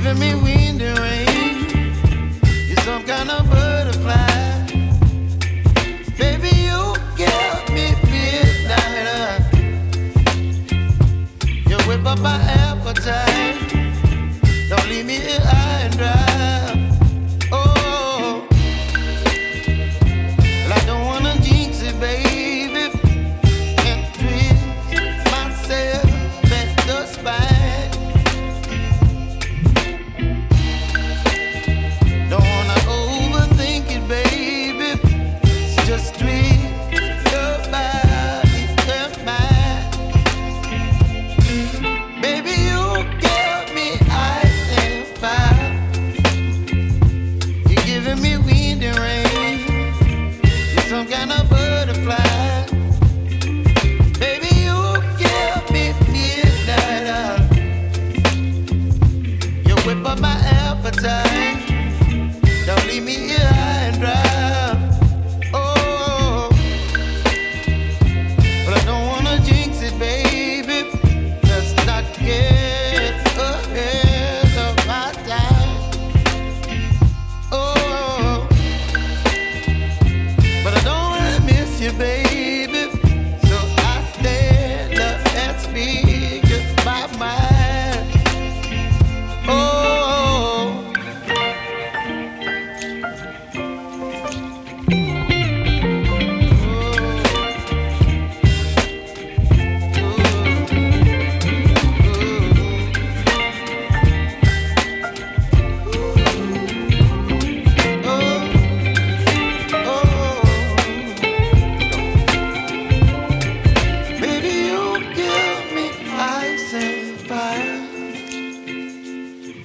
giving me wind and rain. You're some kind of butterfly. Baby, you give me midnight. You whip up my appetite. Don't leave me here high and dry. Oh, well, I don't wanna jinx it, baby. Can't twist myself at the spine. Don't wanna overthink it, baby. It's just twist your body and mine. Baby, you give me ice and fire. You're giving me wind and rain. You're some kind of butterfly. Baby, you give me midnight. You whip up my appetite. Don't leave me here high and dry. Oh, but I don't wanna jinx it, baby. Let's not get ahead of my time. Oh, but I don't wanna miss you, baby. So I stand up and speak my mind. Oh. Baby, you give me ice and fire.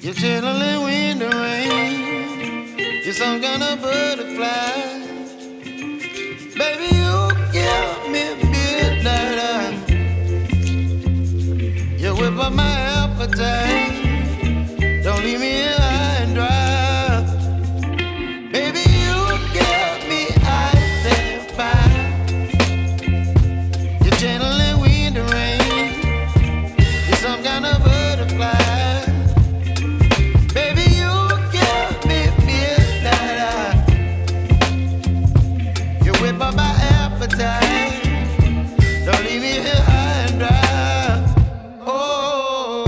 You're chilling wind and rain. You're some kind of butterfly. Baby, you give me midnight. You whip up my appetite. Don't leave me here high and dry. Baby, you give me ice and fire. You're channeling wind and rain. You're some kind of butterfly. Baby, you give me midnight. You whip up my appetite. Don't leave me here high and dry. Oh,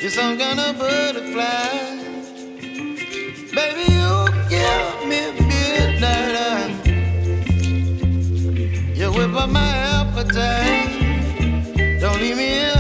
You're some kind of butterfly. Baby, you give me midnight. You whip up my appetite. Don't leave me